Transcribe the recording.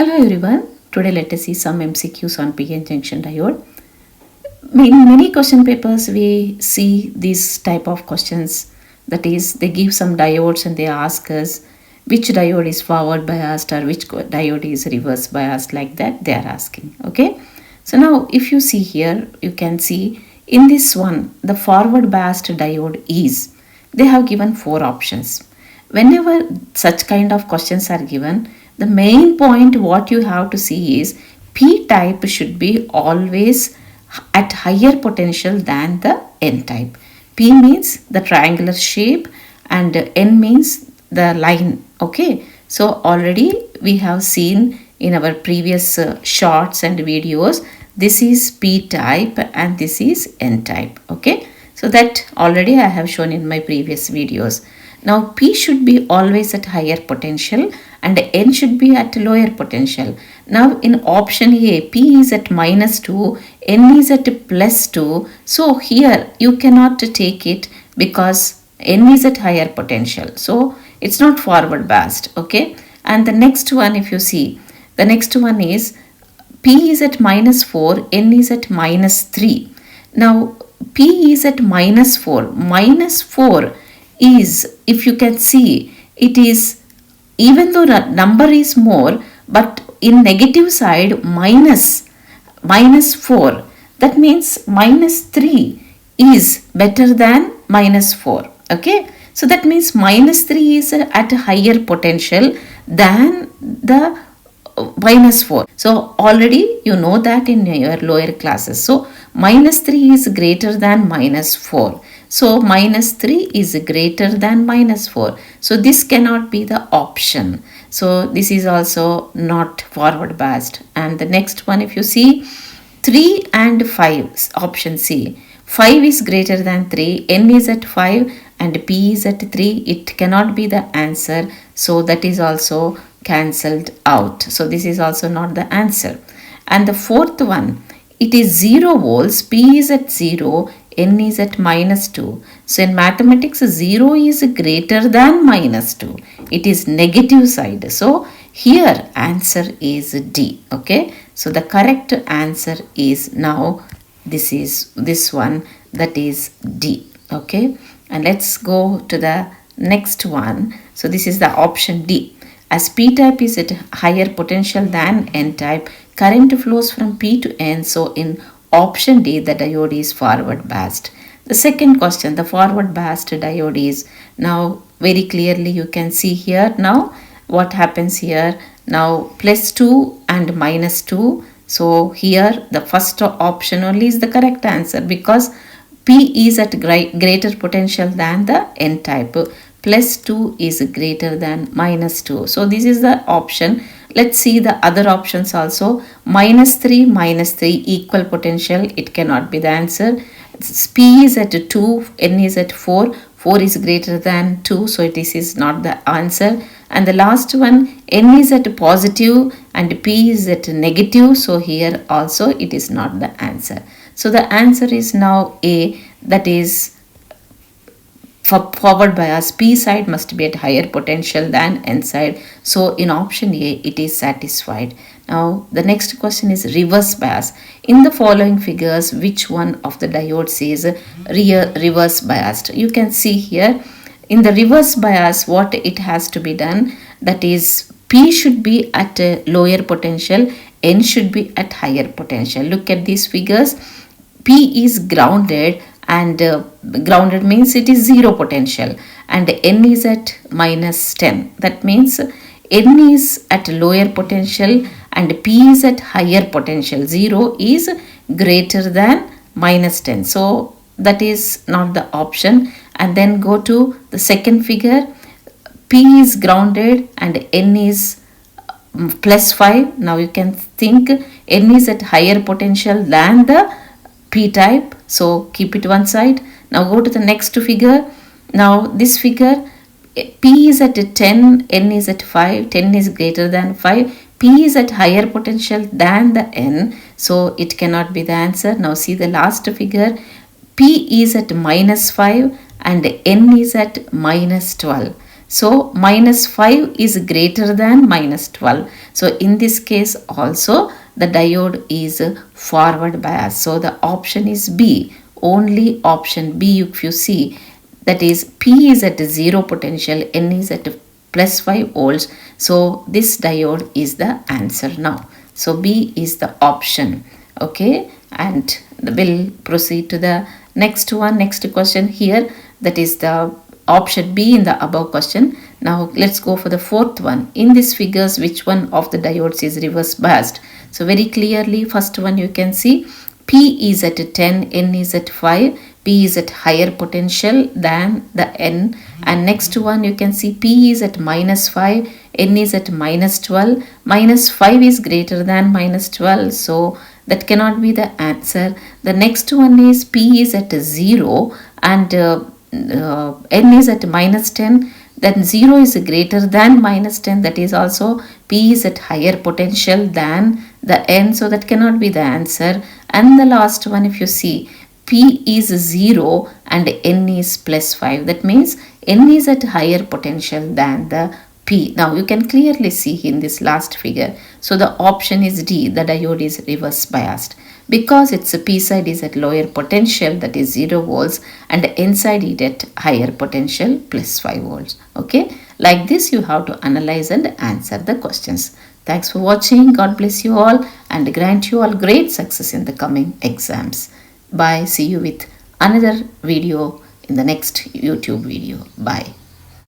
Hello everyone, today let us see some MCQs on PN junction diode. In many question papers we see these type of questions, that is they give some diodes and they ask us which diode is forward biased or which diode is reverse biased, like that they are asking. Okay, so now if you see here, you can see in this one the forward biased diode is, they have given 4 options. Whenever such kind of questions are given, the main point what you have to see is P type should be always at higher potential than the N type. P means the triangular shape and N means the line. Okay, so already we have seen in our previous shorts and videos, this is P type and this is N type. Okay, so that already I have shown in my previous videos. Now P should be always at higher potential and N should be at lower potential. Now in option A, P is at -2, N is at +2. So here you cannot take it because N is at higher potential. So it's not forward biased. Okay. And the next one, if you see, the next one is P is at -4, N is at -3. Now P is at -4. -4 is, if you can see, it is, even though the number is more, but in negative side -4, that means -3 is better than -4. Okay, so that means -3 is at a higher potential than the -4. So already you know that in your lower classes. So -3 is greater than -4. So -3 is greater than -4. So this cannot be the option. So this is also not forward biased. And the next one, if you see 3 and 5, option C. 5 is greater than 3, N is at 5 and P is at 3. It cannot be the answer. So that is also cancelled out. So this is also not the answer. And the fourth one, it is 0 volts, P is at 0, N is at -2. So in mathematics, 0 is greater than -2. It is negative side. So here answer is D. Okay. So the correct answer is now, this is this one, that is D. Okay. And let's go to the next one. So this is the option D. As P type is at higher potential than N type, current flows from P to N. So in option D, the diode is forward biased. The second question, the forward biased diode is, now very clearly you can see here now what happens here. Now +2 and -2. So here the first option only is the correct answer because P is at greater potential than the N type. +2 is greater than -2. So this is the option. Let's see the other options also. -3 equal potential. It cannot be the answer. P is at 2, N is at 4. 4 is greater than 2. So this is not the answer. And the last one, N is at positive and P is at negative. So here also it is not the answer. So the answer is now A, that is for forward bias, P side must be at higher potential than N side. So in option A, it is satisfied. Now the next question is reverse bias. In the following figures, which one of the diodes is reverse biased? You can see here in the reverse bias what it has to be done, that is P should be at a lower potential, N should be at higher potential. Look at these figures. P is grounded and grounded means it is 0 potential and N is at -10. That means N is at lower potential and P is at higher potential. 0 is greater than -10. So that is not the option. And then go to the second figure. P is grounded and N is +5. Now you can think N is at higher potential than the P type. So keep it one side. Now go to the next figure. Now this figure, P is at 10, N is at 5. 10 is greater than 5. P is at higher potential than the N. So it cannot be the answer. Now see the last figure. P is at -5 and N is at -12. So minus 5 is greater than minus 12. So in this case also the diode is forward bias. So the option is B. Only option B if you see, that is P is at 0 potential, N is at plus 5 volts. So this diode is the answer now. So B is the option. Okay, and we'll proceed to the next one, next question here, that is the option B in the above question. Now let's go for the fourth one. In these figures, which one of the diodes is reverse biased? So very clearly, first one you can see P is at 10, N is at 5. P is at higher potential than the N, and next one you can see P is at minus 5, N is at minus 12. Minus 5 is greater than minus 12, so that cannot be the answer. The next one is P is at 0 and N is at minus 10. Then 0 is greater than minus 10, that is also P is at higher potential than the N, so that cannot be the answer. And the last one, if you see, P is 0 and N is plus 5. That means N is at higher potential than the P. Now you can clearly see in this last figure. So the option is D, the diode is reverse biased. Because its P side is at lower potential, that is 0 volts, and N side is at higher potential plus 5 volts. Okay, like this you have to analyze and answer the questions. Thanks for watching. God bless you all and grant you all great success in the coming exams. Bye. See you with another video in the next YouTube video. Bye.